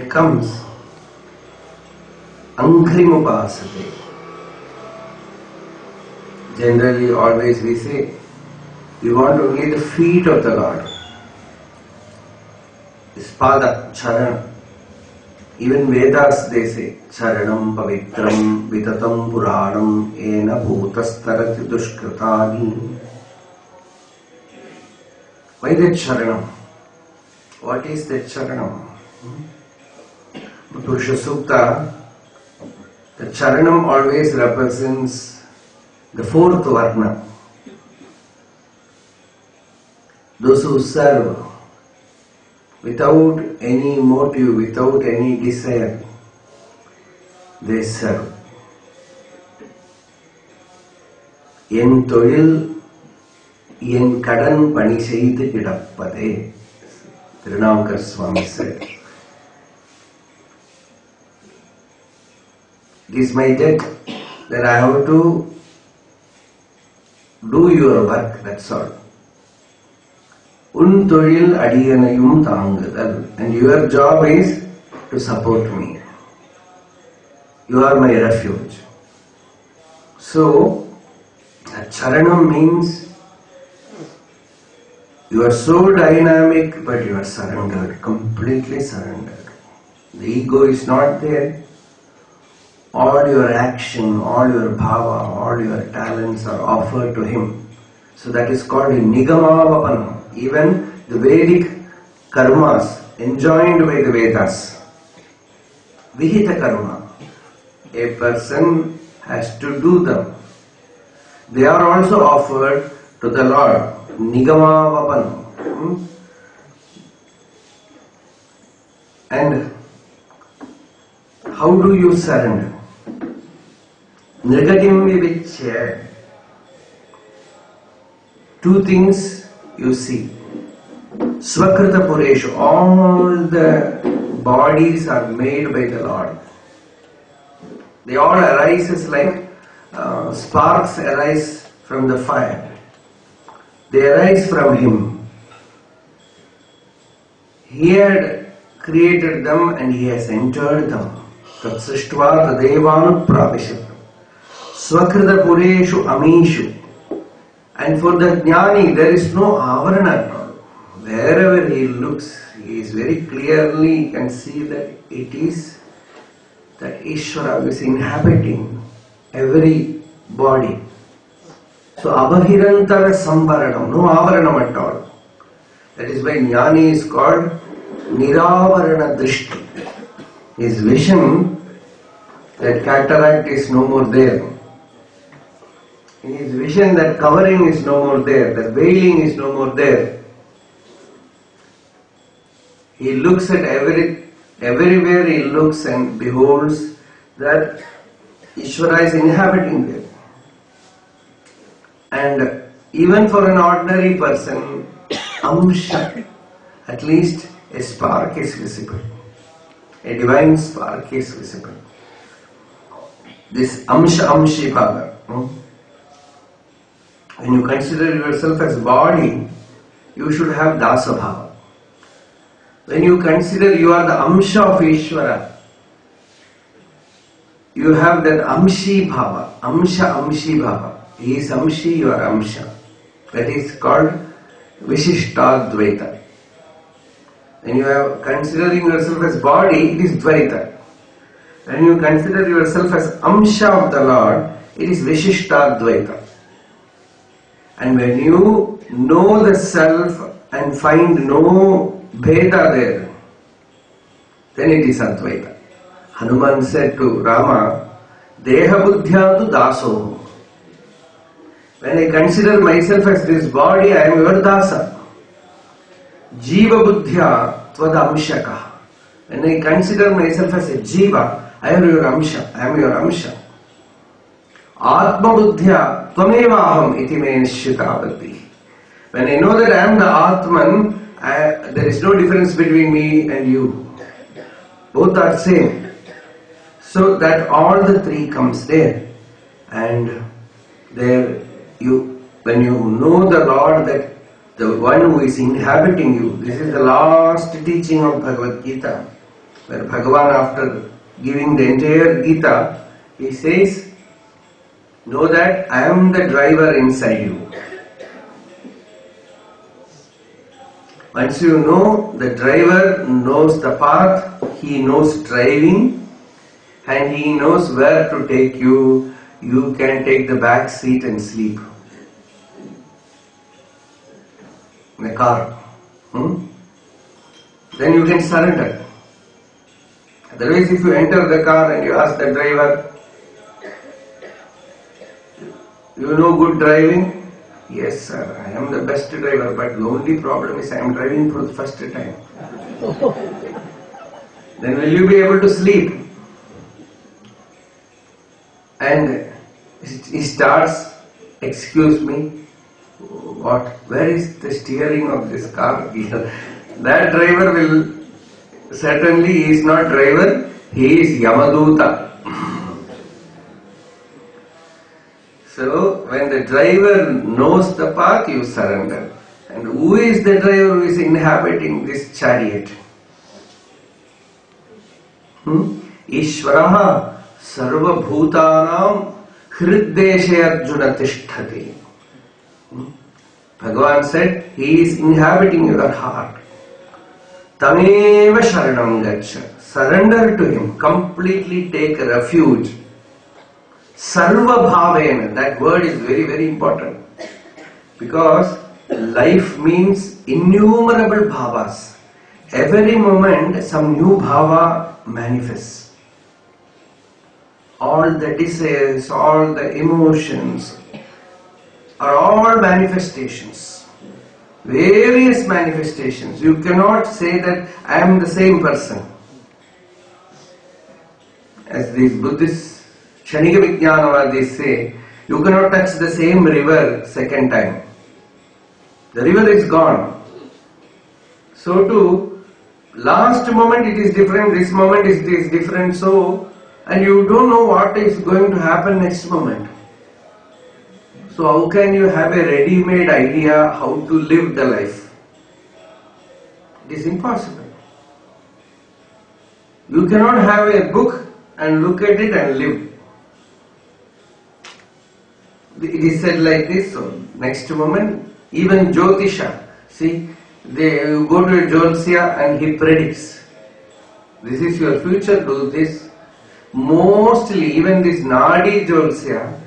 it comes, Ankrimupasate. Generally, always we say, we want only the feet of the Lord. Spada, Charana. Even Vedas they say, Charanam Pavitram Vitatam Puranam Ena Bhutastarati Dushkritani. Why that Charanam? What is that Charanam? Purusha Sukta, the Charanam always represents the fourth Varna. Those who serve without any motive, without any desire, they serve. En toil, en kadan pani seithu kidappade, Tirunavakar Swami said. It is my debt that I have to do your work, that's all. Un toil adiyanayum thangadal, and your job is to support me. You are my refuge. So, charanam means you are so dynamic, but you are surrendered, completely surrendered. The ego is not there. All your action, all your bhava, all your talents are offered to him. So that is called nigamavapanam. Even the Vedic karmas enjoined by the Vedas, vihita karma, a person has to do them. They are also offered to the Lord, nigamavapanam. And how do you surrender? Nirgatim vivichya. Two things you see. Swakrita Pureshu, all the bodies are made by the Lord. They all arise like sparks arise from the fire. They arise from Him. He had created them and He has entered them. Tat srishtva tadevanu pravishat. Swakrita Pureshu Amishu. And for the jnani, there is no avarana at all. Wherever he looks, he is very clearly, he can see that it is that Ishvara is inhabiting every body. So, abhirantara samvaranam, no avaranam at all. That is why jnani is called niravarana drishti. His vision, that cataract is no more there. In his vision, that covering is no more there, that veiling is no more there. He looks at everywhere he looks and beholds that Ishvara is inhabiting there. And even for an ordinary person, amsha, at least a spark is visible. A divine spark is visible. This amshi bhava. When you consider yourself as body, you should have dasa bhava. When you consider you are the amsha of Ishvara, you have that amshi bhava, amshi bhava. He is amshi, you are amsha. That is called vishishtadvaita. When you are considering yourself as body, it is dvaita. When you consider yourself as amsha of the Lord, it is vishishtadvaita. And when you know the self and find no bheda there, then it is Advaita. Hanuman said to Rama, Deha buddhyatu daso. When I consider myself as this body, I am your dasa. Jiva buddhya tvad-amshaka. When I consider myself as a jiva, I am your amsha. Atma buddhya tvameva aham iti me nishyatavati. When I know that I am the Atman, there is no difference between me and you. Both are same. So that all the three comes there. And there when you know the Lord, that the one who is inhabiting you, this is the last teaching of Bhagavad Gita. where Bhagavan, after giving the entire Gita, he says, know that I am the driver inside you. Once you know, the driver knows the path, he knows driving, and he knows where to take you. You can take the back seat and sleep in the car. Then you can surrender. Otherwise, if you enter the car and you ask the driver, you know good driving? Yes sir, I am the best driver, but the only problem is I am driving for the first time. Then will you be able to sleep? And he starts, excuse me, what? Where is the steering of this car? That driver will, certainly he is not driver, he is Yamaduta. So, when the driver knows the path, you surrender. And who is the driver who is inhabiting this chariot? Ishvaraha sarva bhutanam hriddeshe arjuna tishtati. Bhagavan said, he is inhabiting your heart. Tameva sharanam gacha. Surrender to him. Completely take refuge. Sarva bhavena, that word is very, very important, because life means innumerable bhavas. Every moment some new bhava manifests. All the desires, all the emotions are all manifestations. Various manifestations. You cannot say that I am the same person. As these Buddhists Kshanika Vijnanavadis say, you cannot touch the same river second time. The river is gone. So too, last moment it is different, this moment it is different, so, and you don't know what is going to happen next moment. So how can you have a ready-made idea how to live the life? It is impossible. You cannot have a book and look at it and live. It is said like this, so next moment, even Jyotisha, see, you go to a Jyotisya and he predicts, this is your future, do this. Mostly, even this Nadi Jyotisya,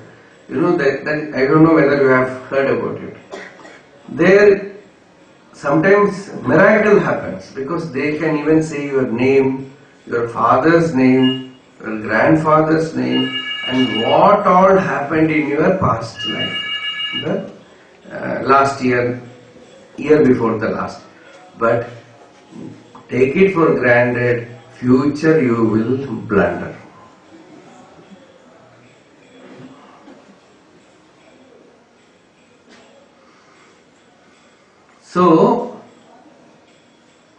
you know that I don't know whether you have heard about it. There, sometimes miracle happens, because they can even say your name, your father's name, your grandfather's name, and what all happened in your past life. Last year, year before the last. But take it for granted, future you will blunder. So,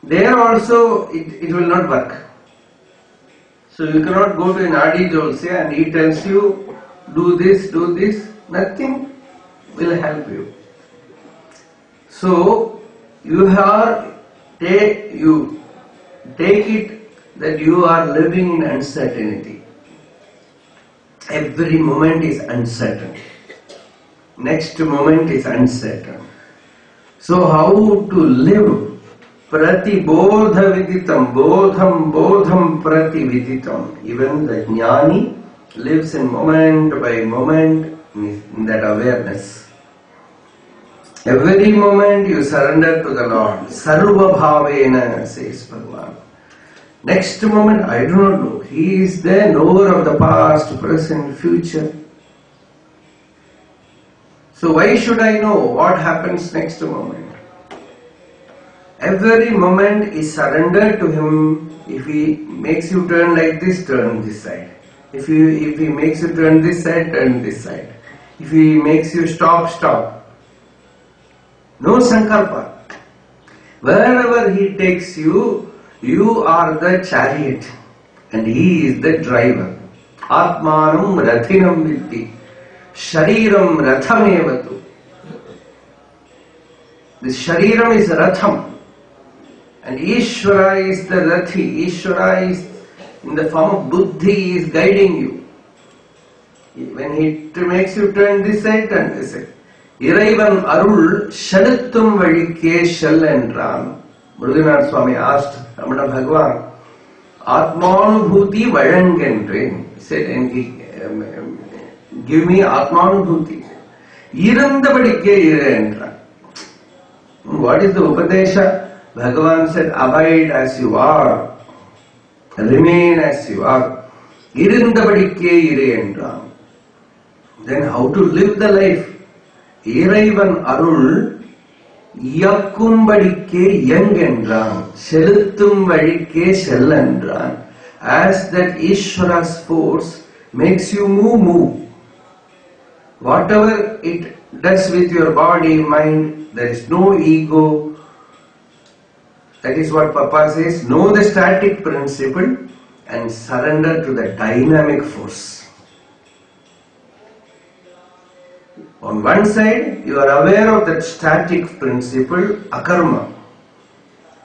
there also it will not work. So you cannot go to an Adi Jolsya and he tells you, do this, nothing will help you. So you take it that you are living in uncertainty. Every moment is uncertain. Next moment is uncertain. So how to live? Prati bodha viditam, bodham prati viditam. Even the jnani lives in moment by moment in that awareness. Every moment you surrender to the Lord. Sarva bhavena, says Bhagavan. Next moment, I do not know. He is the knower of the past, present, future. So why should I know what happens next moment? Every moment is surrendered to him. If he makes you turn like this, turn this side. If he makes you turn this side, turn this side. If he makes you stop, stop. No sankalpa. Wherever he takes you, you are the chariot and he is the driver. Atmanam rathinam vidhi. Shariram rathamevatu. This shariram is ratham. And Ishvara is the Rathi. Ishvara is in the form of Buddhi, he is guiding you. When he makes you turn this side, turn this side. Iraivan Arul Shalattum Vadike Shal Endran. Mrudinath Swami asked Ramana Bhagavan, Atmanubhuti Vadangendren. He said, and give me Atmanubhuti. Irandabadike Irendra. What is the Upadesha? Bhagavan said, abide as you are, remain as you are. Irandabadike Irendra. Then how to live the life? Iraivan Arul Yakkumbadike Yangendran, Sheluttum Vadike Shellandran. As that Ishvara's force makes you move. Whatever it does with your body, mind, there is no ego. That is what Papa says, know the static principle and surrender to the dynamic force. On one side, you are aware of that static principle, akarma,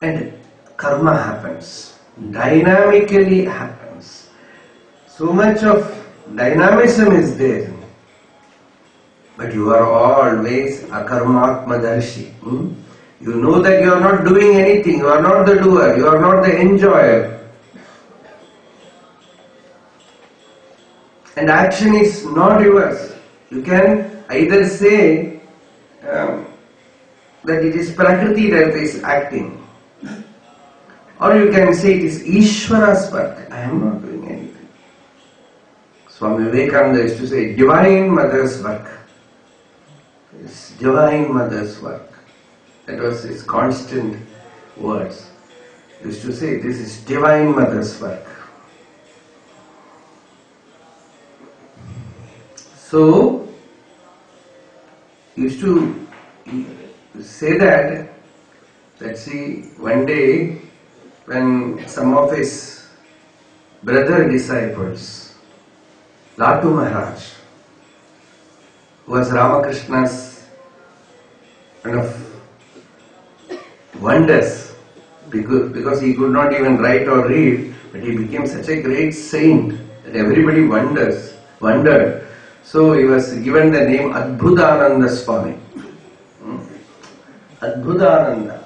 and karma happens, dynamically happens. So much of dynamism is there, but you are always akarmatmadarshi. You know that you are not doing anything, you are not the doer, you are not the enjoyer. And action is not yours. You can either say that it is Prakriti that is acting, or you can say it is Ishvara's work. I am not doing anything. Swami Vivekananda used to say, Divine Mother's work. It's Divine Mother's work. That was his constant words. He used to say, this is Divine Mother's work. So, used to say that see, one day when some of his brother disciples, Latu Maharaj, who was Ramakrishna's kind of wonders, because he could not even write or read, but he became such a great saint that everybody wondered. So he was given the name Adbhutananda Swami. Adbhutananda.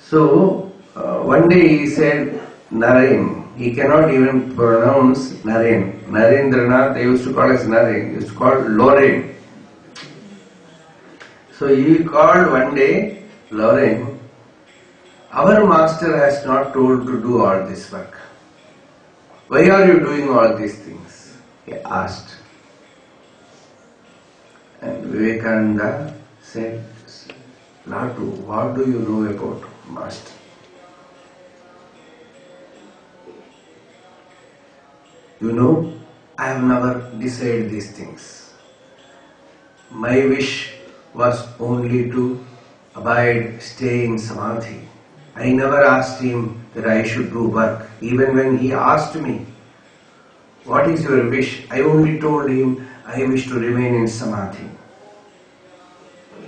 So one day he said Naren. He cannot even pronounce Naren. Narendranath, they used to call us Naren. They used to call Lorraine. So he called one day Lorraine. Our master has not told to do all this work. Why are you doing all these things? He asked. And Vivekananda said, Latu, what do you know about Master? You know, I have never decided these things. My wish was only to abide, stay in Samadhi. I never asked him that I should do work. Even when he asked me, what is your wish? I only told him, I wish to remain in Samadhi.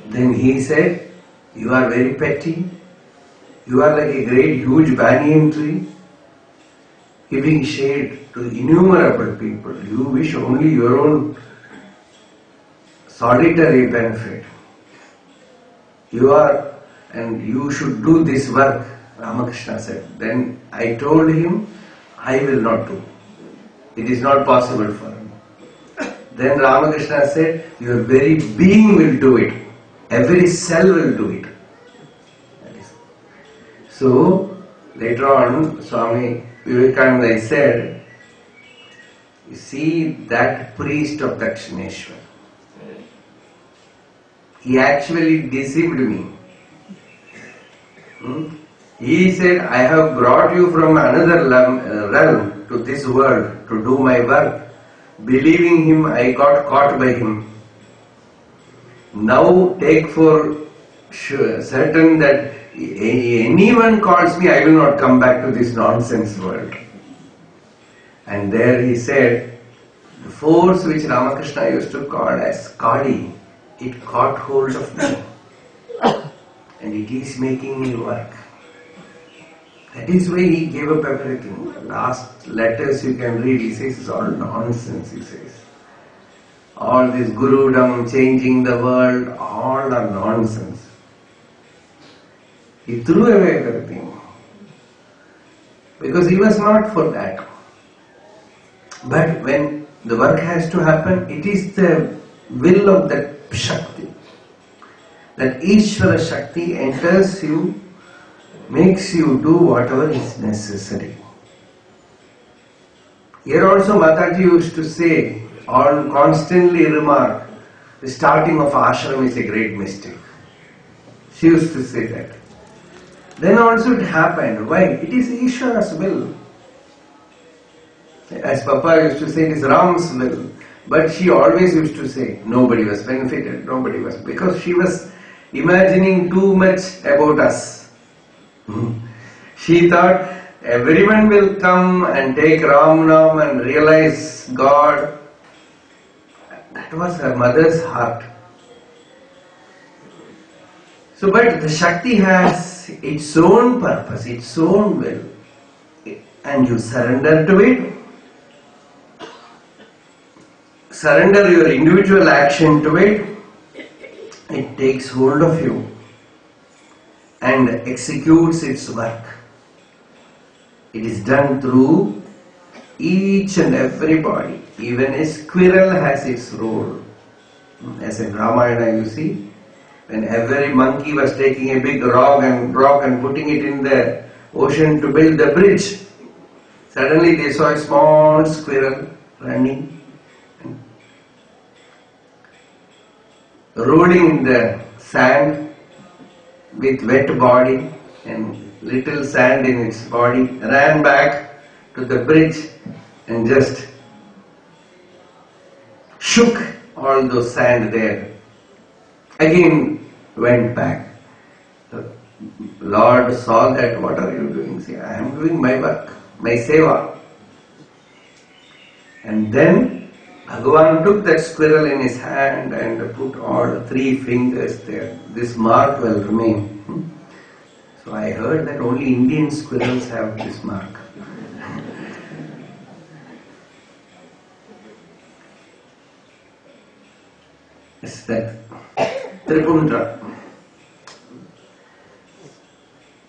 Then he said, you are very petty. You are like a great huge banyan tree, giving shade to innumerable people. You wish only your own solitary benefit. You are, and you should do this work, Ramakrishna said. Then I told him, I will not do. It is not possible for me. Then Ramakrishna said, your very being will do it. Every cell will do it. So, later on, Swami Vivekananda said, you see that priest of Dakshineshwar, he actually deceived me. He said, I have brought you from another realm to this world to do my work. Believing him, I got caught by him. Now take for certain that anyone calls me, I will not come back to this nonsense world. And there he said, the force which Ramakrishna used to call as Kali, it caught hold of me. And it is making me work. That is why he gave up everything. The last letters you can read, he says, it's all nonsense, he says. All this gurudom, changing the world, all are nonsense. He threw away everything. Because he was not for that. But when the work has to happen, it is the will of that Shakti. That Ishvara Shakti enters you, makes you do whatever is necessary. Here also Mataji used to say, or constantly remark, the starting of ashram is a great mistake. She used to say that. Then also it happened. Why? It is Ishvara's will. As Papa used to say, it is Ram's will. But she always used to say, nobody was benefited, nobody was, because she was imagining too much about us. She thought everyone will come and take Ram Nam and realize God. That was her mother's heart. So, but the Shakti has its own purpose, its own will, and you surrender to it. Surrender your individual action to it. It takes hold of you and executes its work. It is done through each and everybody. Even a squirrel has its role. As in Ramayana, you see, when every monkey was taking a big rock and putting it in the ocean to build the bridge, suddenly they saw a small squirrel running, rolling in the sand with wet body and little sand in its body, ran back to the bridge and just shook all those sand there. Again went back. The Lord saw that, what are you doing? See, I am doing my work, my seva. And then Bhagavan took that squirrel in his hand and put all 3 fingers there. This mark will remain. So I heard that only Indian squirrels have this mark. It's that Tripundra.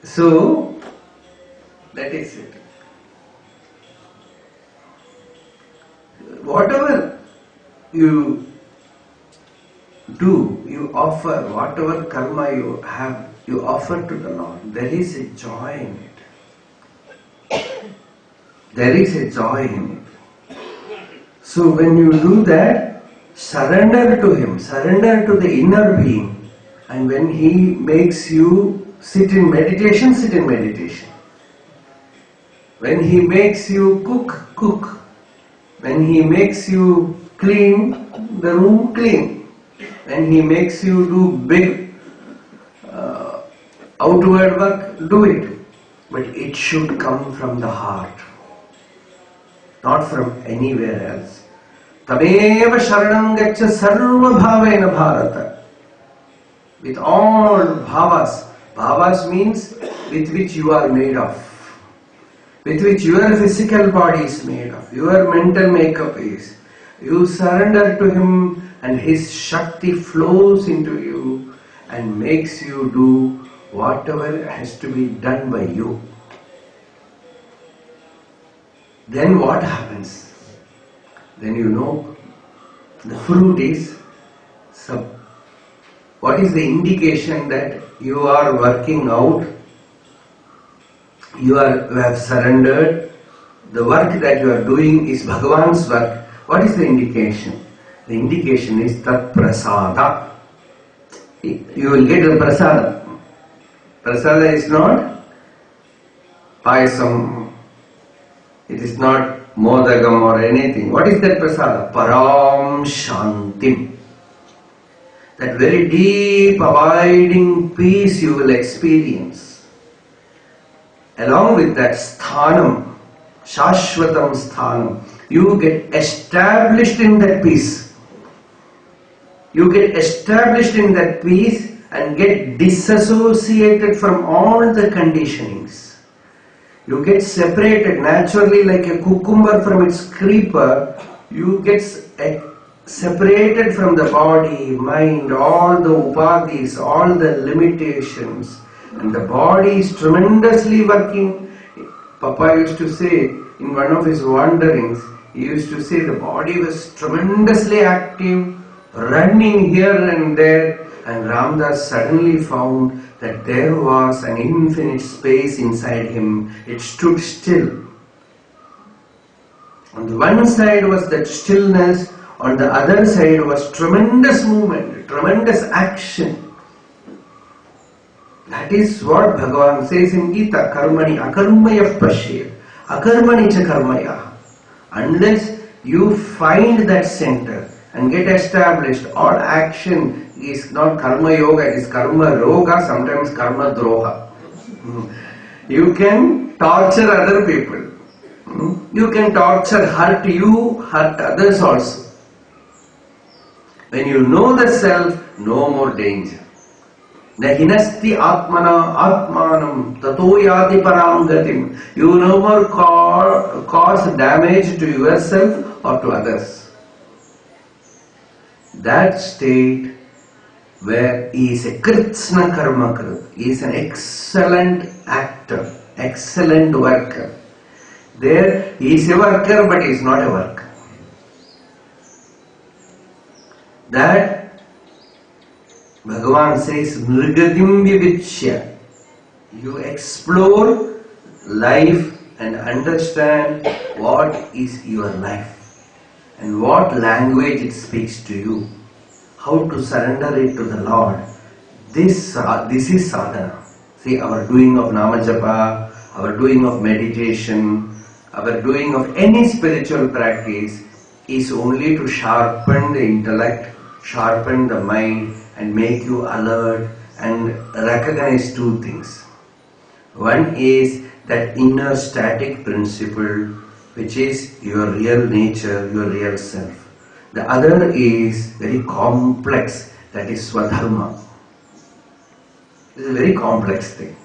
So, that is it. Whatever you do, you offer, whatever karma you have, you offer to the Lord. There is a joy in it. There is a joy in it. So when you do that, surrender to Him, surrender to the inner being. And when He makes you sit in meditation, sit in meditation. When He makes you cook, cook. When He makes you clean the room, clean. When He makes you do big outward work, do it. But it should come from the heart, not from anywhere else. Tameva sharanam gaccha sarva bhavena bharata. With all bhavas. Bhavas means with which you are made of. With which your physical body is made of. Your mental makeup is. You surrender to Him and His Shakti flows into you and makes you do whatever has to be done by you. Then what happens? Then you know the fruit is what is the indication that you are working out, you have surrendered, the work that you are doing is Bhagavan's work. What is the indication? The indication is tat prasada. You will get the prasada. Prasada is not payasam, it is not modagam or anything. What is that prasada? Param Shantim. That very deep, abiding peace you will experience. Along with that sthanam, shashvatam sthanam, you get established in that peace. You get established in that peace and get disassociated from all the conditionings. You get separated naturally like a cucumber from its creeper. You get separated from the body, mind, all the upadhis, all the limitations. And the body is tremendously working. Papa used to say in one of his wanderings, he used to say the body was tremendously active, running here and there, and Ramdas suddenly found that there was an infinite space inside him. It stood still. On the one side was that stillness, on the other side was tremendous movement, tremendous action. That is what Bhagavan says in Gita, karmani akarmaya pasya, akarmani cha karmaya. Unless you find that center and get established, all action is not karma yoga, it is karma roga, sometimes karma droha. You can torture other people. You can hurt you, hurt others also. When you know the self, no more danger. Nahinasti atmana atmanam tato yati param gatim. You no more cause damage to yourself or to others. That state where he is a kritsna karma krit, he is an excellent actor, excellent worker. There he is a worker but he is not a worker. That Bhagavan says, Nirgatim vivichya. You explore life and understand what is your life and what language it speaks to you. How to surrender it to the Lord. This is sadhana. See, our doing of nama japa, our doing of meditation, our doing of any spiritual practice is only to sharpen the intellect, sharpen the mind, and make you alert and recognize two things. One is that inner static principle, which is your real nature, your real self. The other is very complex, that is swadharma. It's a very complex thing.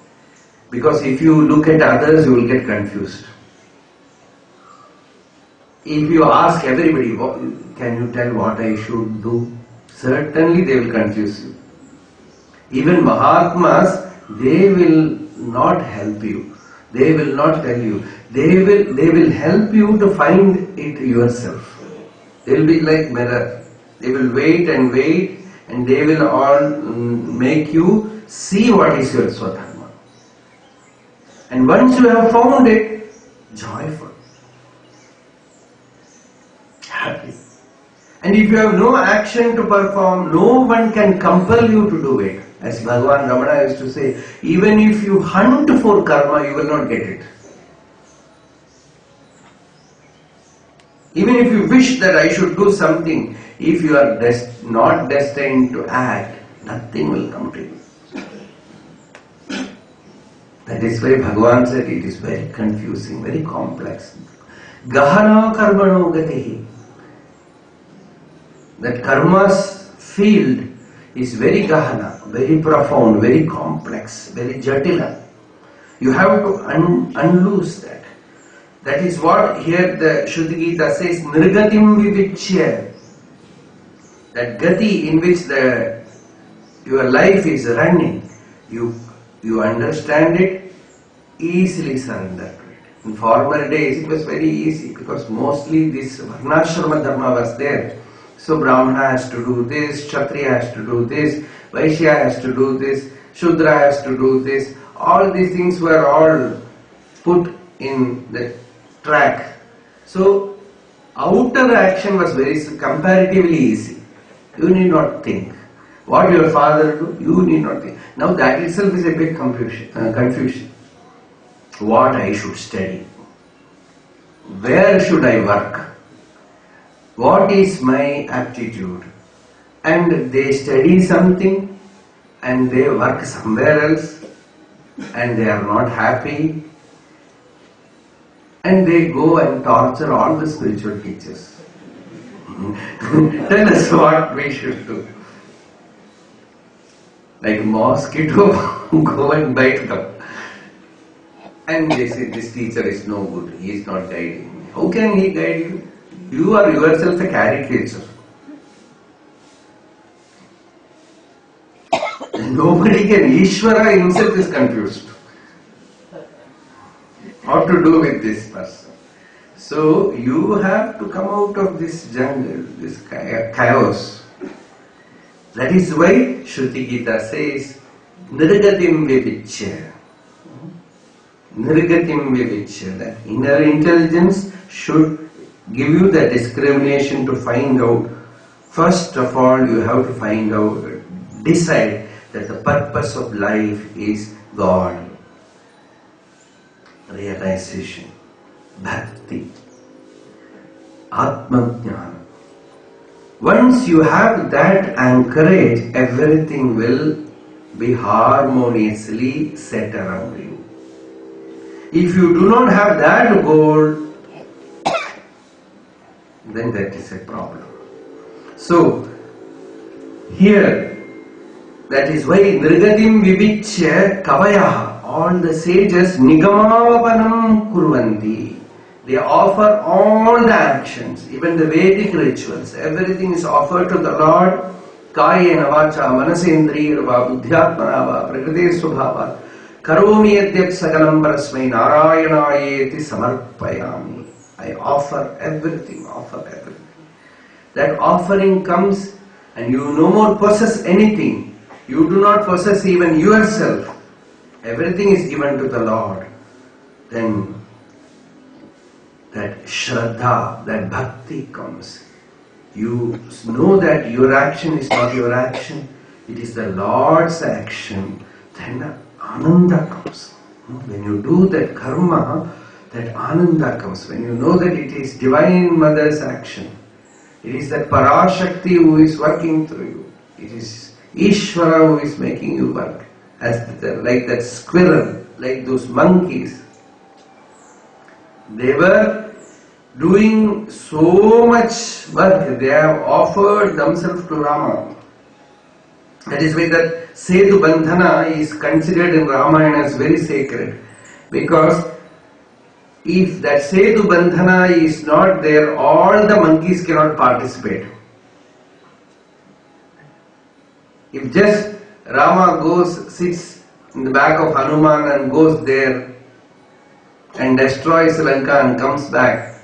Because if you look at others, you will get confused. If you ask everybody, can you tell what I should do? Certainly they will confuse you. Even Mahatmas, they will not help you. They will not tell you. They will help you to find it yourself. They will be like mirror. They will wait and they will all make you see what is your swadharma. And once you have found it, joyful, happy. And if you have no action to perform, no one can compel you to do it. As Bhagavan Ramana used to say, even if you hunt for karma, you will not get it. Even if you wish that I should do something, if you are not destined to act, nothing will come to you. That is why Bhagavan said it is very confusing, very complex. Gahana karmano gatihi. That karma's field is very gahana, very profound, very complex, very jatila. You have to unloose that. That is what here the Shuddha Gita says, Nirgatim vivichya. That gati in which your life is running, you understand it, easily surrender to it. In former days it was very easy because mostly this Varnashrama Dharma was there. So Brahmana has to do this, Kshatriya has to do this, Vaishya has to do this, Shudra has to do this. All these things were all put in the track. So outer action was very comparatively easy. You need not think. What your father do, you need not think. Now that itself is a big confusion. What I should study? Where should I work? What is my aptitude? And they study something and they work somewhere else and they are not happy and they go and torture all the spiritual teachers. Tell us what we should do. Like mosquito, go and bite them. And they say, this teacher is no good, he is not guiding me. How can he guide you? You are yourself a caricature. Nobody can. Ishvara himself is confused. What to do with this person? So you have to come out of this jungle, this chaos. That is why Shruti Gita says, Nirgatim Vivichya. Nirgatim Vivichya. That inner intelligence should give you the discrimination to find out. First of all, you have to find out, decide that the purpose of life is God. Realization, bhakti, atma-jnana. Once you have that anchorage, everything will be harmoniously set around you. If you do not have that goal, then that is a problem. So, here, that is why Nirgatim Vivichya Kavayaha, all the sages Nigamavapanam Kurvanti. They offer all the actions, even the Vedic rituals, everything is offered to the Lord. Kayena vacha manasendriyarva buddhyatmanava prakriti svabhava karomi yadyat sakalam parasmai narayanayeti samarpayami. I offer everything. That offering comes and you no more possess anything. You do not possess even yourself. Everything is given to the Lord. Then that Shraddha, that Bhakti comes. You know that your action is not your action. It is the Lord's action. Then Ananda comes. When you do that karma, that Ananda comes. When you know that it is Divine Mother's action. It is that Parashakti who is working through you. It is Ishvara who is making you work. Like that squirrel, like those monkeys. They were doing so much work. They have offered themselves to Rama. That is why that Setu Bandhana is considered in Ramayana as very sacred. Because if that Setu Bandhana is not there, all the monkeys cannot participate. If just Rama goes, sits in the back of Hanuman and goes there and destroys Lanka and comes back,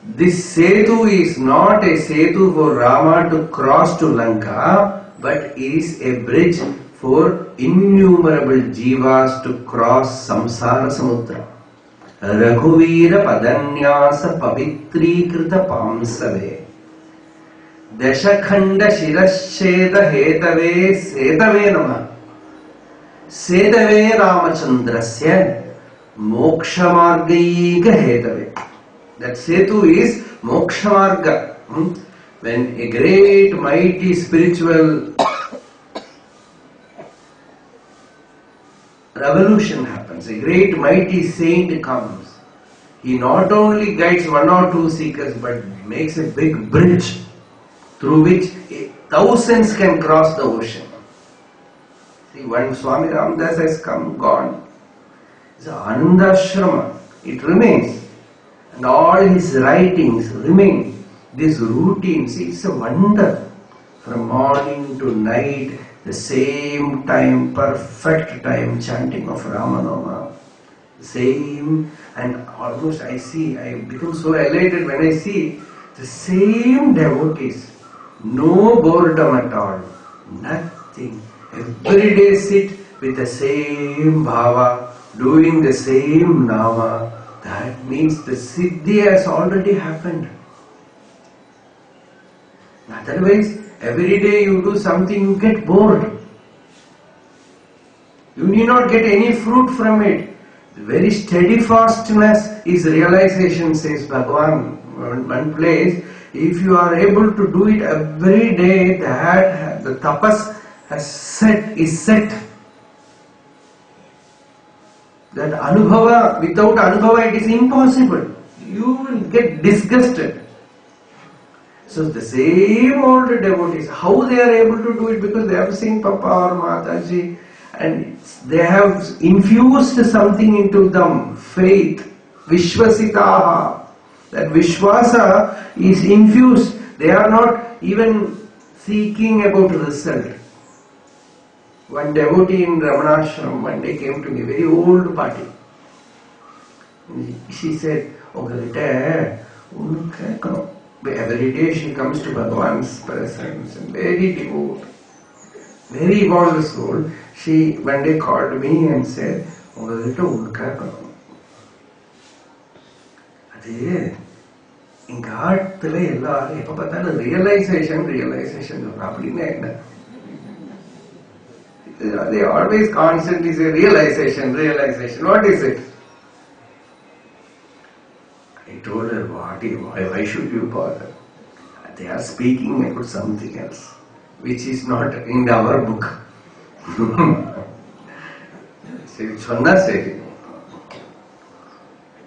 this Setu is not a Setu for Rama to cross to Lanka, but is a bridge for innumerable jivas to cross samsara samudra. Raghuvira padanyasa pavitri krita pamsave Dashakhanda shirashcheda hetave setave nama setave ramachandrasya moksha margaiga hetave. That Setu is moksha marga. When a great mighty spiritual revolution happens, a great mighty saint comes, he not only guides one or two seekers but makes a big bridge through which thousands can cross the ocean. See, when Swami Ramdas has gone, the Anandashram, it remains, and all his writings remain. This routine, see, it's a wonder. From morning to night, the same time, perfect time, chanting of Ramanama. Same, and almost I become so elated when I see the same devotees. No boredom at all. Nothing. Every day sit with the same bhava, doing the same nama. That means the siddhi has already happened. Otherwise, every day you do something, you get bored. You need not get any fruit from it. The very steadfastness is realization, says Bhagavan. One place, if you are able to do it every day, that the tapas is set. That anubhava, without anubhava it is impossible. You will get disgusted. So the same old devotees, how they are able to do it? Because they have seen Papa or Mataji and they have infused something into them, faith, Vishwasitaha. That Vishwasa is infused. They are not even seeking about result. One devotee in Anandashram one day came to me, very old party. She said, every day she comes to Bhagavan's presence and very devout, very evolved soul. She one day called me and said, in God, realization. They always constantly say realization. What is it? I told her, why should you bother? They are speaking about something else, which is not in our book.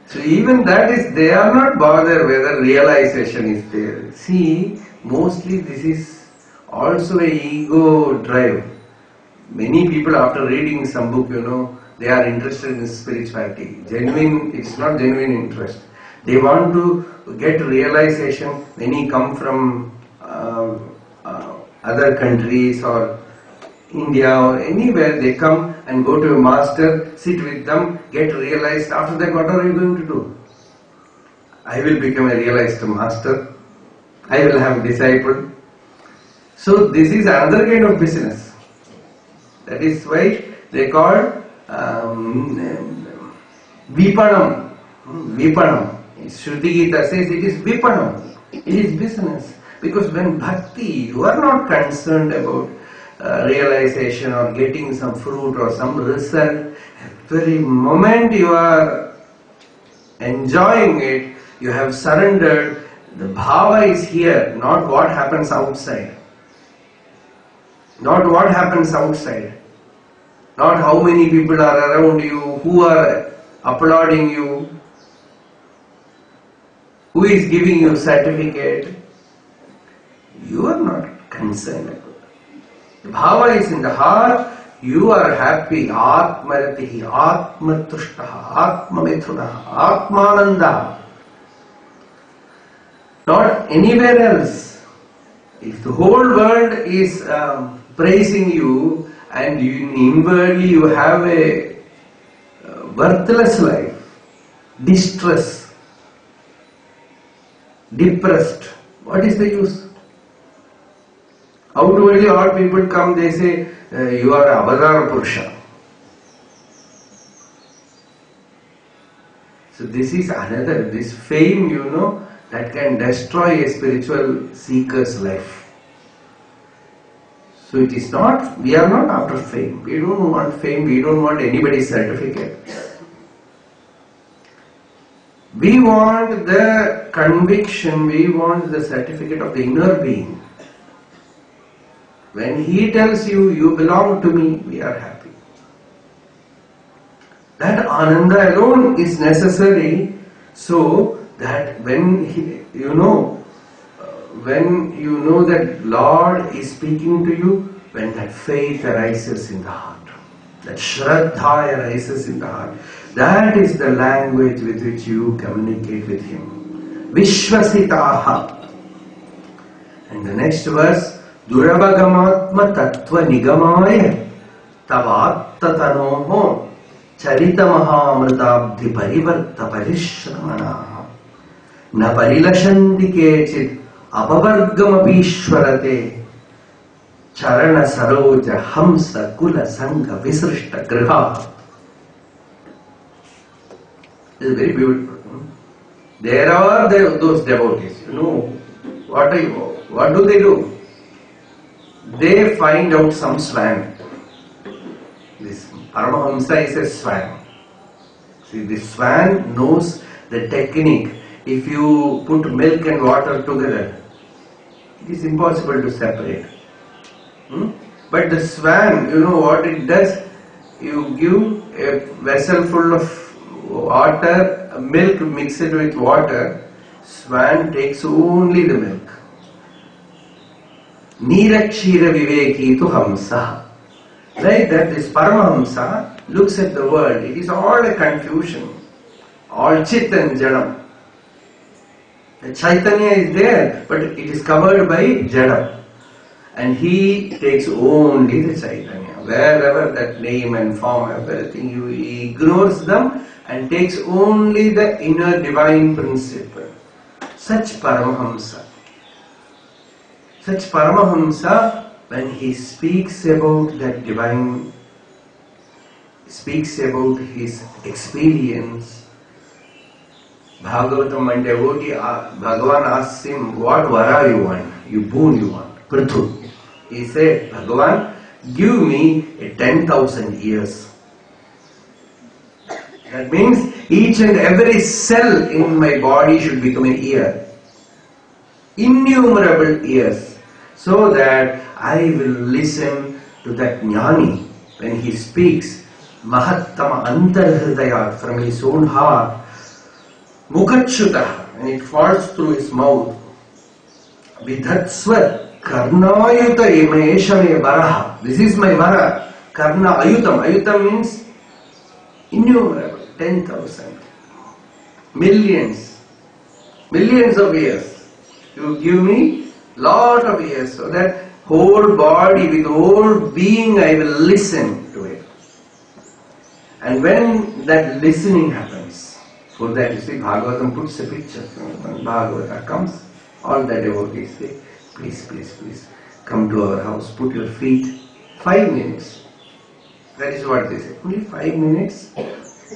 So even that is, they are not bothered whether realization is there. See, mostly this is also a ego drive. Many people after reading some book, they are interested in spirituality. It's not genuine interest. They want to get realization when he come from other countries or India or anywhere. They come and go to a master, sit with them, get realized. After that, what are you going to do? I will become a realized master. I will have disciple. So this is another kind of business. That is why they call Vipanam. Vipanam. Shruti Gita says it is Vipanam. It is business. Because when bhakti, you are not concerned about realization or getting some fruit or some result. Every moment you are enjoying it, you have surrendered. The bhava is here, not what happens outside. Not what happens outside. Not how many people are around you, who are applauding you, who is giving you certificate. You are not concerned about it. The bhava is in the heart. You are happy. Atmaratihi, atmatushtaha, atmamithunaha, atmananda. Not anywhere else. If the whole world is praising you and inwardly you have a worthless life, distress, depressed, what is the use? Outwardly all people come, they say, you are Avadara Purusha. So this is another, this fame, that can destroy a spiritual seeker's life. So it is not, we are not after fame. We don't want fame, we don't want anybody's certificate. We want the conviction, we want the certificate of the inner being. When he tells you, you belong to me, we are happy. That ananda alone is necessary so that when you know that Lord is speaking to you, when that faith arises in the heart, that shraddha arises in the heart, that is the language with which you communicate with Him. Vishwasitaha. And the next verse, Durabagamatma tattva nigamaya tavattatanoho charita mahamritabdhi parivarta parishramanaha na parilashanti kechit apavargamapishwarate charana saroja hamsa kula sangha visrishta griha. It is very beautiful. There are those devotees. What do they do? They find out some swan. This Paramahamsa is a swan. See, the swan knows the technique. If you put milk and water together, it is impossible to separate. But the swan, what it does? You give a vessel full of water, milk, mix it with water. Swan takes only the milk. Nirakshira viveki tu hamsa. Like that, this Paramahamsa looks at the world. It is all a confusion. All Chit and Jadam. The Chaitanya is there, but it is covered by Jadam. And he takes only the Chaitanya. Wherever that name and form, everything, he ignores them and takes only the inner divine principle. Such Paramahamsa, when he speaks about that divine, speaks about his experience, Bhagavatam and devotee, Bhagavan asks him, what vara you want? You boon you want? Prithu. He said, Bhagavan, give me a 10,000 years. That means each and every cell in my body should become a year. Innumerable years. So that I will listen to that jnani when he speaks, Mahattama Antarhridayat, from his own heart, Mukhachuta, and it falls through his mouth. Vidhatsva Karnayuta Imeshame Varaha. This is my Vara. Karna Ayutam. Ayutam means innumerable. 10,000. Millions of years. You give me lot of years, so that whole body with whole being I will listen to it. And when that listening happens, for that you see Bhagavatam puts a picture. When Bhagavata comes, all the devotees say, please, come to our house, put your feet, 5 minutes. That is what they say. Only 5 minutes.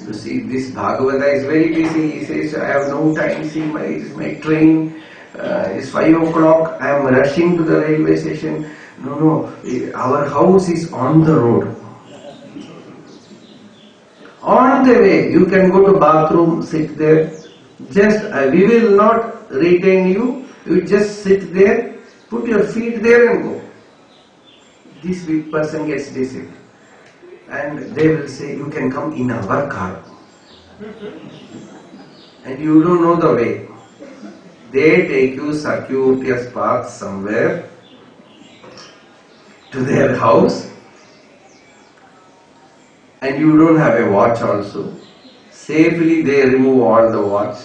You see, this Bhagavata is very busy. He says, I have no time. See, my train is 5 o'clock. I am rushing to the railway station. No, our house is on the road. On the way, you can go to bathroom, sit there. Just, we will not retain you. You just sit there, put your feet there and go. This person gets deceived. And they will say, you can come in our car. And you don't know the way. They take you circuitous path somewhere to their house. And you don't have a watch also. Safely they remove all the watch.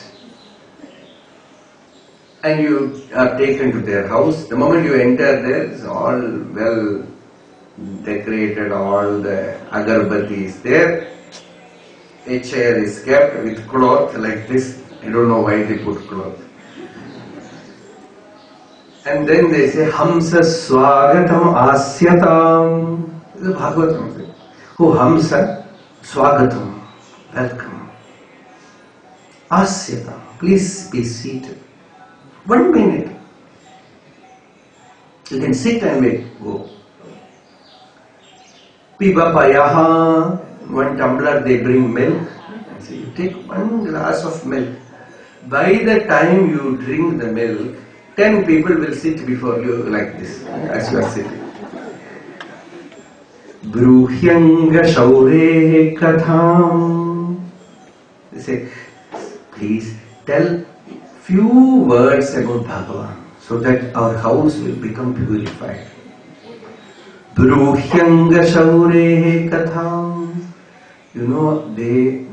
And you are taken to their house. The moment you enter there, it's all well decorated, all the agarbatti is there. A chair is kept with cloth like this. I don't know why they put cloth. And then they say, Hamsa Swagatam Asyatam. This is Bhagavatam. Oh, Hamsa Swagatam. Welcome. Asyatam. Please be seated. 1 minute. You can sit and wait. Go. Pibapayaha. 1 tumbler they bring milk. And so you take 1 glass of milk. By the time you drink the milk, 10 people will sit before you like this, as you are sitting. Bruhyanga Shaure Katham. They say, please tell few words about Bhagavan so that our house will become purified. Bruhyanga Shaure Katham. You know, they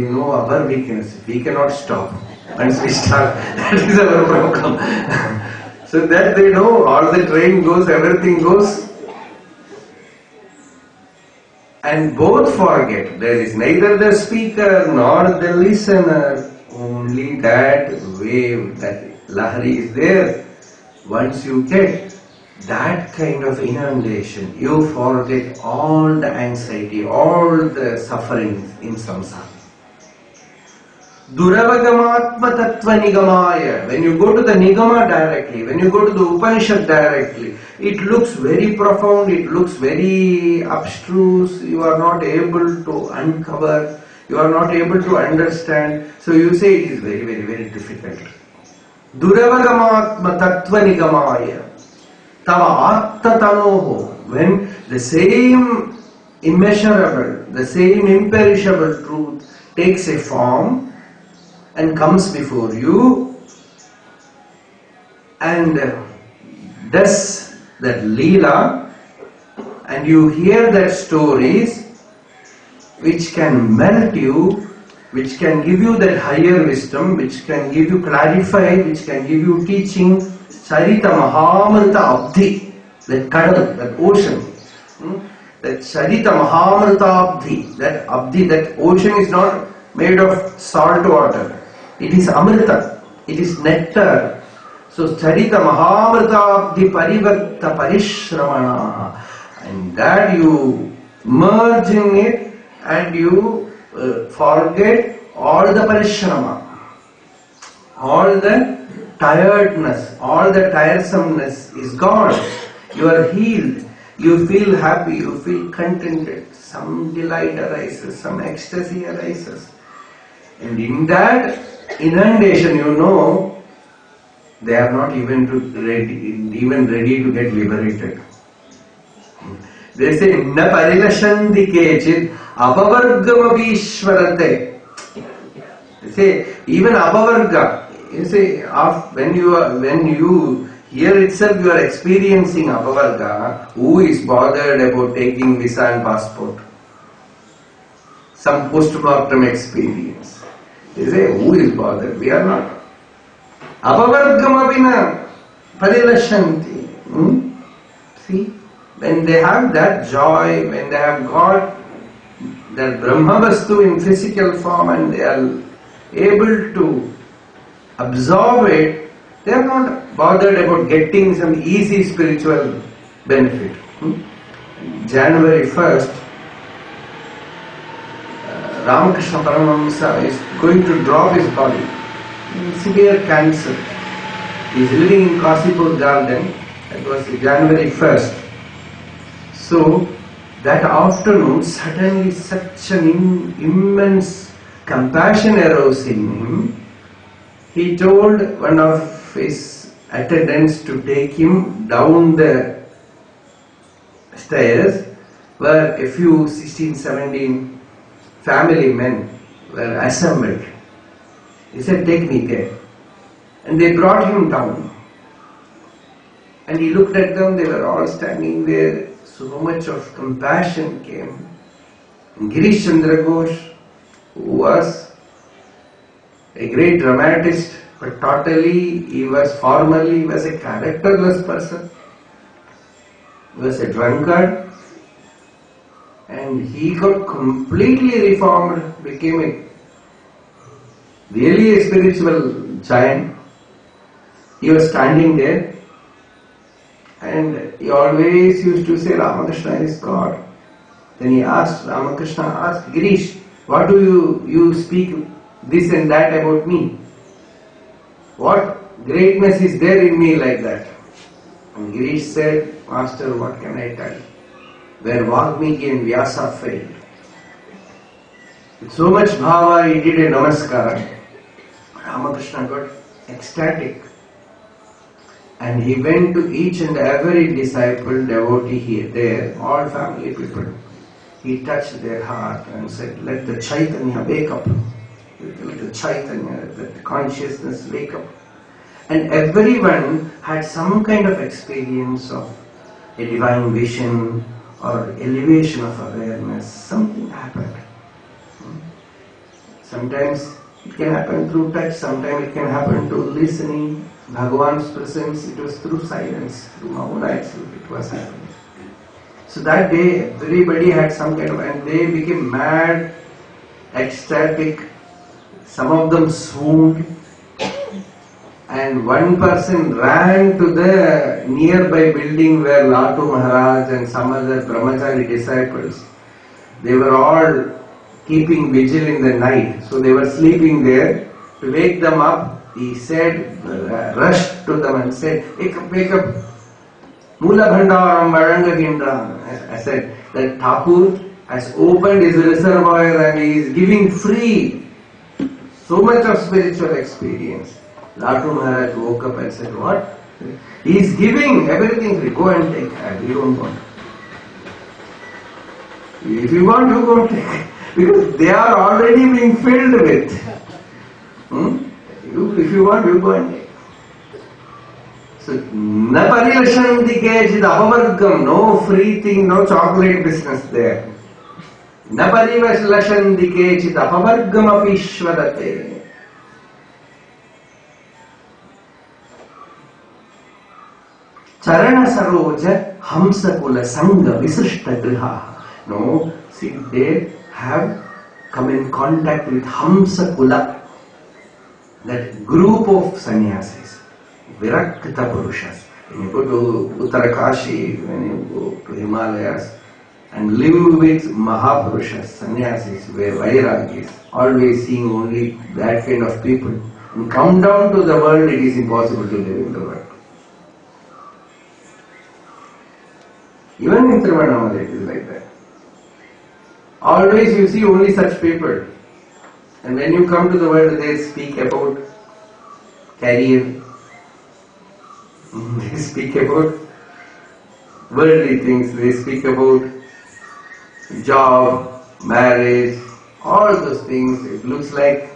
know our weakness. We cannot stop. Once we start, that is our problem. So that they know, all the train goes, everything goes. And both forget. There is neither the speaker nor the listener. Only that wave, that lahari is there. Once you get that kind of inundation, you forget all the anxiety, all the suffering in samsara. Duravagamatma tattva nigamaya. When you go to the nigama directly, when you go to the Upanishad directly, it looks very profound, it looks very abstruse, you are not able to uncover, you are not able to understand. So you say it is very, very, very difficult. Duravagamatma tattva nigamaya. Tava attatanoho. When the same immeasurable, the same imperishable truth takes a form and comes before you and does that leela and you hear that stories which can melt you, which can give you that higher wisdom, which can give you clarify, which can give you teaching, Charita Mahamrita Abdi, that kadal, that ocean. That Charita Mahamrita Abdi, that Abdi, that ocean is not made of salt water. It is Amrita, it is nectar. So Charita Mahamrita Abdi Parivarta Parishramana. And that you merge in it and you forget all the parishrama, all the tiredness, all the tiresomeness is gone. You are healed. You feel happy, you feel contented, some delight arises, some ecstasy arises. And in that inundation, they are not even ready to get liberated. They say, Na parilashanti kechid apavargamapi ishvarate. They say, even apavarga. You say, when you here itself you are experiencing apavarga. Who is bothered about taking visa and passport? Some post-mortem experience. They say, who is bothered? We are not. Apavargamapina parilashanti. See, when they have that joy, when they have got that Brahmavastu in physical form and they are able to absorb it, they are not bothered about getting some easy spiritual benefit. January 1st, Ramakrishna Paramahamsa is going to drop his body in severe cancer. He is living in Kasipur garden. That was January 1st. So, that afternoon, suddenly such an immense compassion arose in him. He told one of his attendants to take him down the stairs where a few 16, 17 family men were assembled. He said, take me there. And they brought him down. And he looked at them, they were all standing there. So much of compassion came. And Girish Chandra Ghosh, who was a great dramatist, but he was a characterless person. He was a drunkard. And he got completely reformed, became really a spiritual giant. He was standing there. And he always used to say, Ramakrishna is God. Then Ramakrishna asked, Girish, what do you speak this and that about me? What greatness is there in me like that? And Girish said, Master, what can I tell? Where Valmiki and Vyasa failed. With so much bhava, he did a namaskara. Ramakrishna got ecstatic. And he went to each and every disciple, devotee there, all family people. He touched their heart and said, let the Chaitanya wake up. Let the Chaitanya, let the consciousness wake up. And everyone had some kind of experience of a divine vision or elevation of awareness. Something happened. Sometimes it can happen through touch, sometimes it can happen through listening. Bhagavan's presence, it was through silence, through Mauna itself, it was happening. So that day, everybody had some kind of, and they became mad, ecstatic. Some of them swooned. And one person ran to the nearby building where Latu Maharaj and some other brahmachari disciples, they were all keeping vigil in the night. So they were sleeping there. To wake them up, he said, rushed to them and said, wake up. Mula Bhandaram Varangagindram. I said that Thakur has opened his reservoir and he is giving free so much of spiritual experience. Latu Maharaj woke up and said, what? He is giving everything free. Go and take. You don't want. If you want, you go and take. Because they are already being filled with. If you want, you go and take. So, na parilashanti kechid apavargam, no free thing, no chocolate business there. Na parilashanti kechid apavargam api ishvadate. Charana saroja hamsakula sangha visrishta griha. No, see, they have come in contact with hamsakula, that group of sannyasis, virakta purushas. When you go to Uttarakashi, when you go to Himalayas, and live with mahapurushas, sannyasis, where vairagis, always seeing only that kind of people, and come down to the world, it is impossible to live in the world. Even in Tiruvannamalai it is like that. Always you see only such people. And when you come to the world, they speak about career, they speak about worldly things, they speak about job, marriage, all those things. It looks like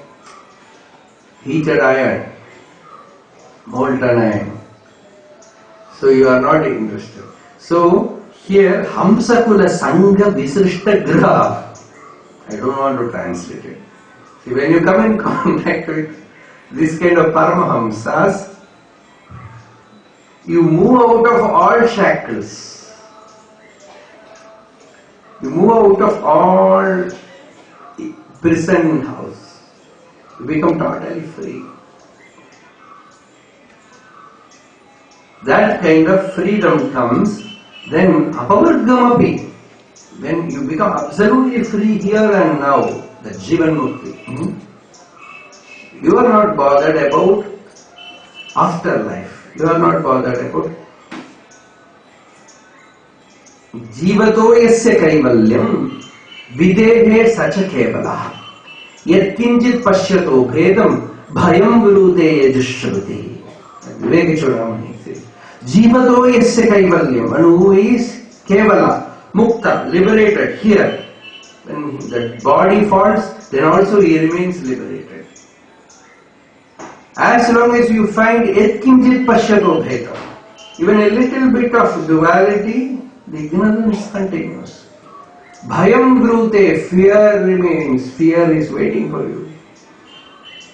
heated iron, molten iron. So you are not interested. So here, Hamsakula Sangha Visrishta Griha. I don't want to translate it. See, when you come in contact with this kind of Paramahamsas, you move out of all shackles. You move out of all prison house. You become totally free. That kind of freedom comes. Then apavargamapi, when you become absolutely free here and now, the Jivan Mukti, you are not bothered about afterlife. You are not bothered about Jivato yasya kaivalyam videhe sacha kevalah yatkinjit pashyato bhedam bhayam virute yajushrati. Vivek Chudamani says, Jivato yasya kaivalyam, and who is kevala, mukta, liberated here. When the body falls, then also he remains liberated. As long as you find etkinjit pashyato bhedam, even a little bit of duality, the ignorance continues. Bhayam brute, fear remains, fear is waiting for you.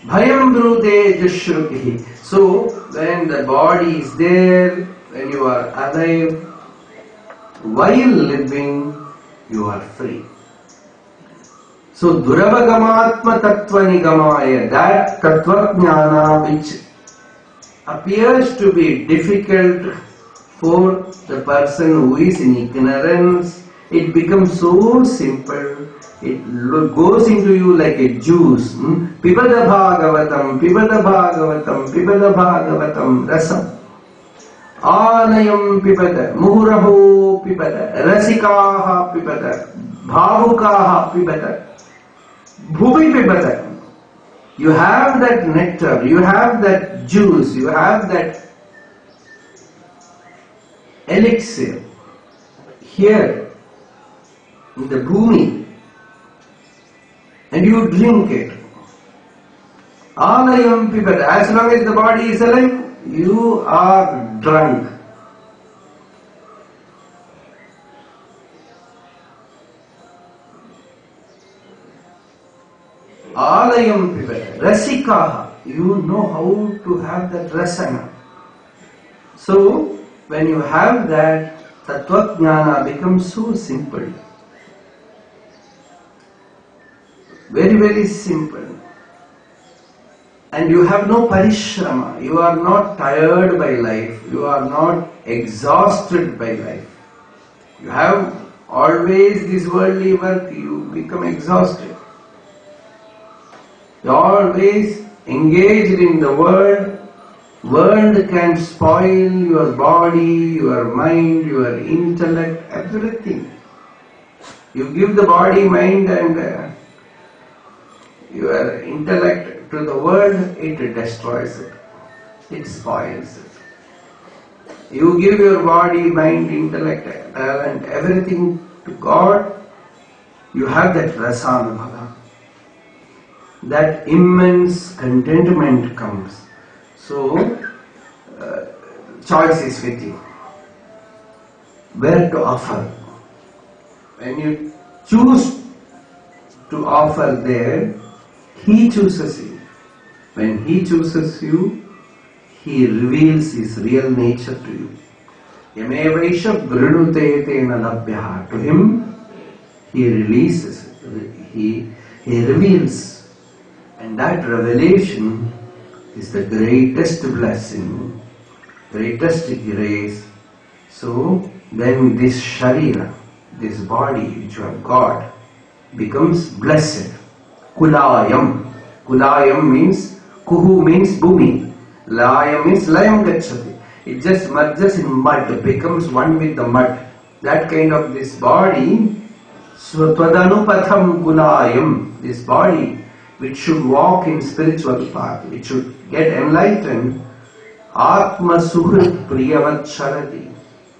Bhayam brute jashruti. So, when the body is there, when you are alive, while living, you are free. So, Durabagamatma Tattva Nigamaya, that Tattva Jnana which appears to be difficult for the person who is in ignorance, it becomes so simple, it goes into you like a juice. Pibada Bhagavatam, Pibada Bhagavatam, Pibada Bhagavatam, Rasam. Anayam Pibada, Muhuraho Pibada, Rasikaha Pibada, Bhavukaha Pibada, Bhuvi Pibada. You have that nectar, you have that juice, you have that elixir here in the bhumi, and you drink it. Alayam pibada. As long as the body is alive, you are drunk. Alayam pibada. Rasikaha. You know how to have that rasana. So, when you have that, Tattva Jnana becomes so simple. Very, very simple. And you have no parishrama. You are not tired by life. You are not exhausted by life. You have always this worldly work, you become exhausted. You are always engaged in the world. World can spoil your body, your mind, your intellect, everything. You give the body, mind and your intellect to the world, it destroys it. It spoils it. You give your body, mind, intellect, talent, everything to God, you have that rasanubhava. That immense contentment comes. So, choice is with you. Where to offer? When you choose to offer there, He chooses you. When He chooses you, He reveals His real nature to you. Yamevaisha vrinute tena labhyaha. To Him, He releases, He reveals. And that revelation is the greatest blessing, greatest grace. So then this sharira, this body which you have got, becomes blessed. Kulayam. Kulayam means, kuhu means bhumi. Layam means layam gacchati. It just merges in mud, becomes one with the mud. That kind of this body, so tvadanupatham kulayam, this body which should walk in spiritual path, which should get enlightened, atma suhrit priyavat charati.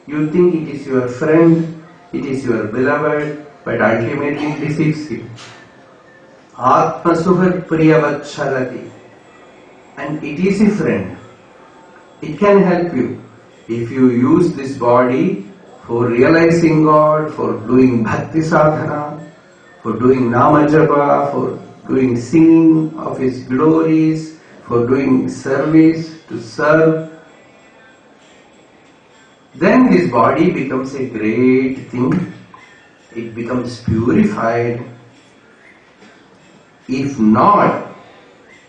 You think it is your friend, it is your beloved, but ultimately it deceives you. Atma suhrit priyavat charati. And it is a friend. It can help you. If you use this body for realizing God, for doing bhakti sadhana, for doing nama japa, for doing singing of His glories, for doing service, to serve, then this body becomes a great thing. It becomes purified. If not,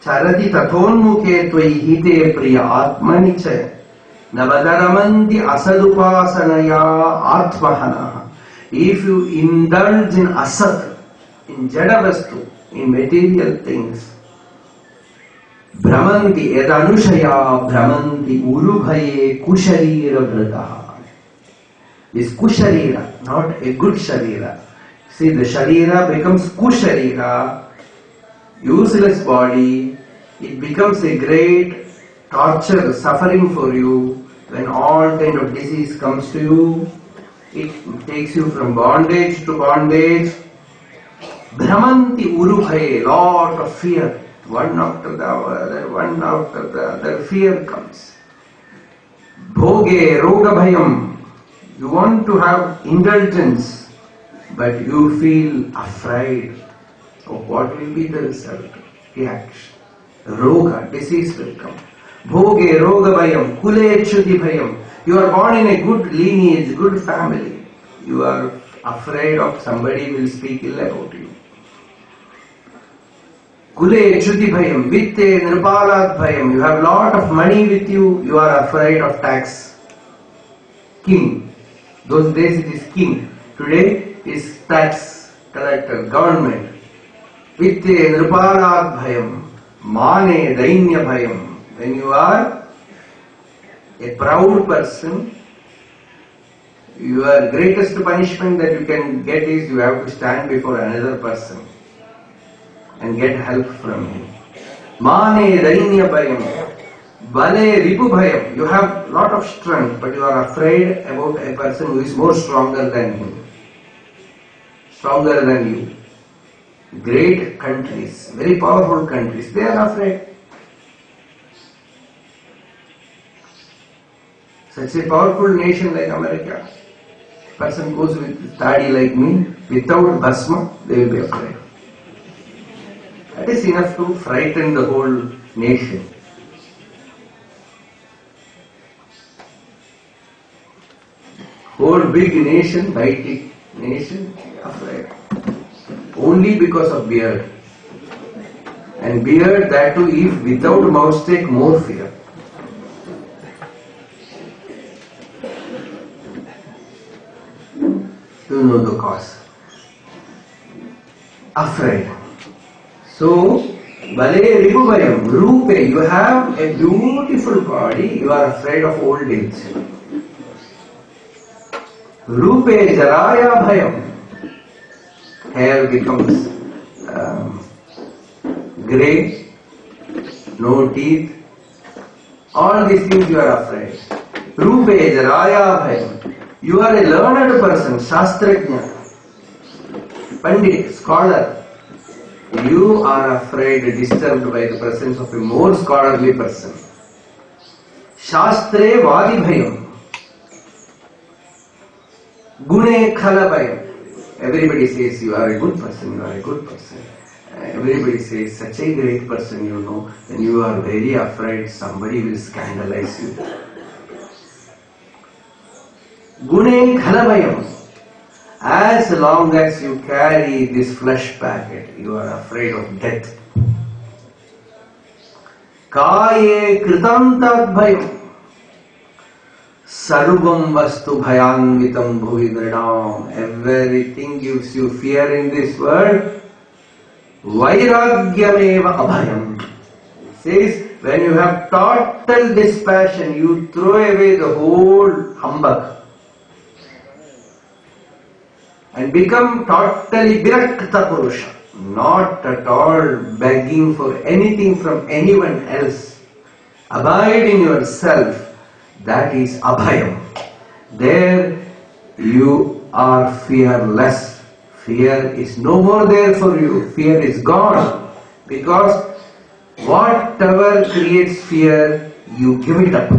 charati tathonmukhe tvai hite priya atmanicha navadaramanti asadupasanaya atmahana. If you indulge in asat, in jadavastu, in material things, Brahmanti edanushaya Brahmanti urubhaye kusharira vrataha. This kusharira, not a good sharira. See, the sharira becomes kusharira, useless body. It becomes a great torture, suffering for you. When all kind of disease comes to you, it takes you from bondage to bondage. Brahmanti urubhaye, lot of fear. One after the other, fear comes. Bhoge roga bhayam. You want to have indulgence, but you feel afraid of what will be the result, reaction. Roga, disease will come. Bhoge roga bhayam, kule chuti bhayam. You are born in a good lineage, good family. You are afraid of somebody will speak ill about you. Kule chuti bhayam, vitte nirpalat bhayam. You have lot of money with you, you are afraid of tax. King. Those days it is king. Today is tax collector, government. Vitte nirpalat bhayam, mane dainya bhayam. When you are a proud person, your greatest punishment that you can get is you have to stand before another person and get help from him. Mane dainya bhayam, bale ripu bhayam. You have lot of strength, but you are afraid about a person who is more stronger than him, stronger than you. Great countries, very powerful countries, they are afraid. Such a powerful nation like America, person goes with tadi like me, without bhasma, they will be afraid. That is enough to frighten the whole nation. Whole big nation, mighty nation, afraid. Only because of beard. And beard, that too, if without mouth, take more fear. You know the cause. Afraid. So, Bale Ribhubayam, Rupe, you have a beautiful body, you are afraid of old age. Rupe Jaraya Bhayam, hair becomes grey, no teeth, all these things you are afraid. Rupe Jaraya Bhayam. You are a learned person, Shastrajna, Pandit, scholar. You are afraid, disturbed by the presence of a more scholarly person. Shastre Vadibhayam. Gune Khalabhayam. Everybody says you are a good person, you are a good person. Everybody says such a great person you know, then you are very afraid somebody will scandalize you. Gune Khalabhayam. As long as you carry this flesh packet, you are afraid of death. Kaye Kritantad Bhayam. Sarvam Vastu Bhayanvitam Bhuvidranam. Everything gives you fear in this world. Vairagyameva Abhayam. It says, when you have total dispassion, you throw away the whole humbug and become totally Virakta Purusha. Not at all begging for anything from anyone else. Abide in yourself. That is Abhayam. There you are fearless. Fear is no more there for you. Fear is gone. Because whatever creates fear, you give it up.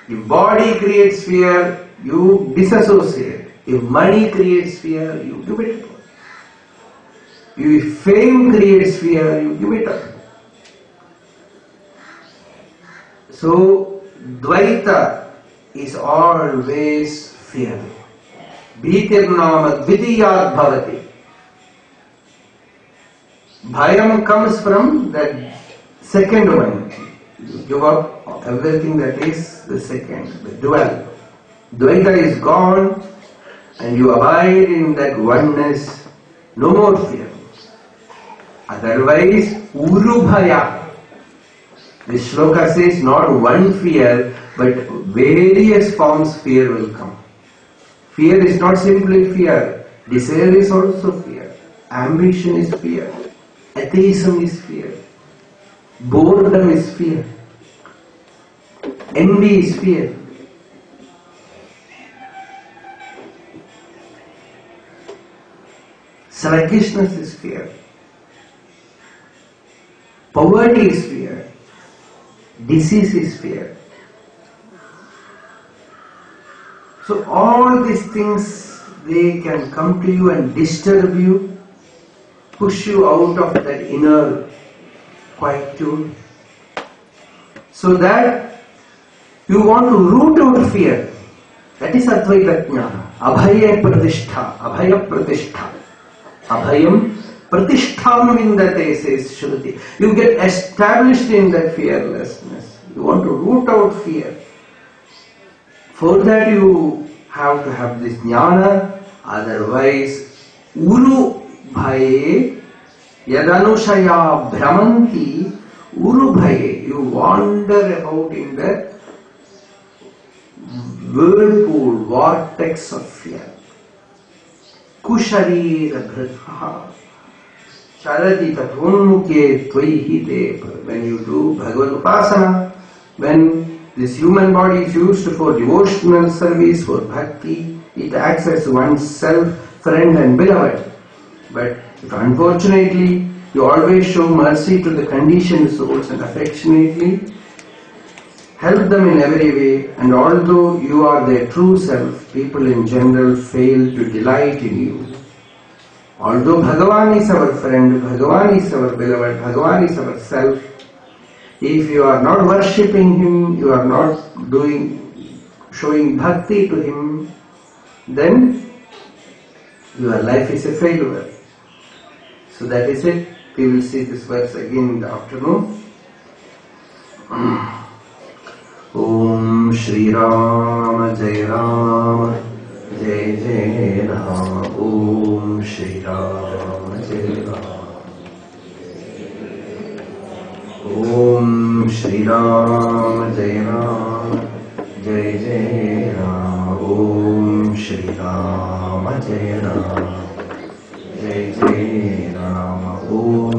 If body creates fear, you disassociate. If money creates fear, you give it up. If fame creates fear, you give it up. So, Dvaita is always fear. Bhitirnama dvitiyat bhavati. Bhayam comes from that second one. You give up everything that is the second, the dual. Dvaita is gone and you abide in that oneness, no more fear. Otherwise, Urubhaya. This shloka says not one fear, but various forms fear will come. Fear is not simply fear. Desire is also fear. Ambition is fear. Atheism is fear. Boredom is fear. Envy is fear. Sluggishness is fear. Poverty is fear. Disease is fear. So all these things, they can come to you and disturb you, push you out of that inner quietude, so that you want to root out fear. That is Advaita Jnana. Abhaya Pratishtha. Abhaya Pratishtha. Abhayam Pratistham Vindate, says Shruti. You get established in that fearlessness. You want to root out fear. For that you have to have this jnana, otherwise Uru Bhaye Yadanushaya Brahmanti Uru Bhaye. You wander about in that whirlpool, vortex of fear. Kusharira Bhritha Charadita Punmuke Tvai. When you do Bhagavad Upasana, when this human body is used for devotional service, for bhakti, it acts as one's self, friend and beloved. But if unfortunately you always show mercy to the conditioned souls and affectionately help them in every way, and although you are their true self, people in general fail to delight in you. Although Bhagavan is our friend, Bhagavan is our beloved, Bhagavan is our self, if you are not worshipping him, you are not showing bhakti to him, then your life is a failure. So that is it. We will see this verse again in the afternoon. Om Shri Ram Jai Ram Jai Jai Ram. Om Shri Ram Jai Ram. Om Shri Ram Jai Ram Jai Jai Ram. Om Shri Ram Jai Ram Jai Jai Ram. Om